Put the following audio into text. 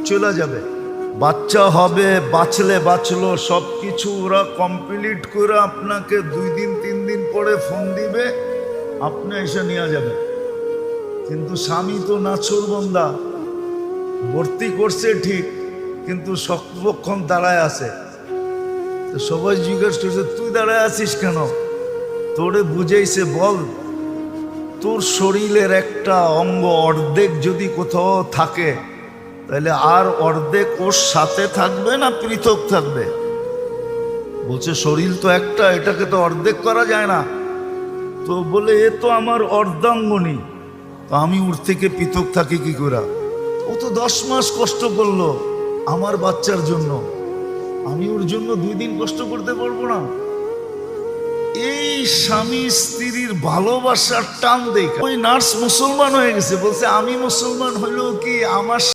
চলে যাবে, বাচ্চা হবে, বাঁচলে বাঁচলো, সব কিছু ওরা কমপ্লিট করে আপনাকে 2 দিন 3 দিন পরে ফোন দিবে, আপনি এসে নিয়ে যাবে। কিন্তু স্বামী তো নাছোড়বান্দা, ভর্তি করছে ঠিক, কিন্তু সর্বক্ষণ দাঁড়ায় আছে। তো সবাই জিজ্ঞেস করছে তুই দাঁড়ায় আছিস কেন? তোরে বুঝাইছে, বল তোর শরীরের একটা অঙ্গ অর্ধেক যদি কোথাও থাকে তাহলে আর অর্ধেক ওর সাথে থাকবে না পৃথক থাকবে? বলছে শরীর তো একটা, এটাকে তো অর্ধেক করা যায় না। তো বলে এ তো আমার অর্ধাঙ্গনী, তো আমি ওর থেকে পৃথক থাকি কি করে? ও তো 10 মাস কষ্ট করলো আমার বাচ্চার জন্য, আমি ওর জন্য 2 দিন কষ্ট করতে পারবো না? এই স্বামী স্ত্রীর ভালোবাসার টান দেখে ওই নার্স মুসলমান হয়ে গেছে। বলছে আমি মুসলমান হইলেও কি আমার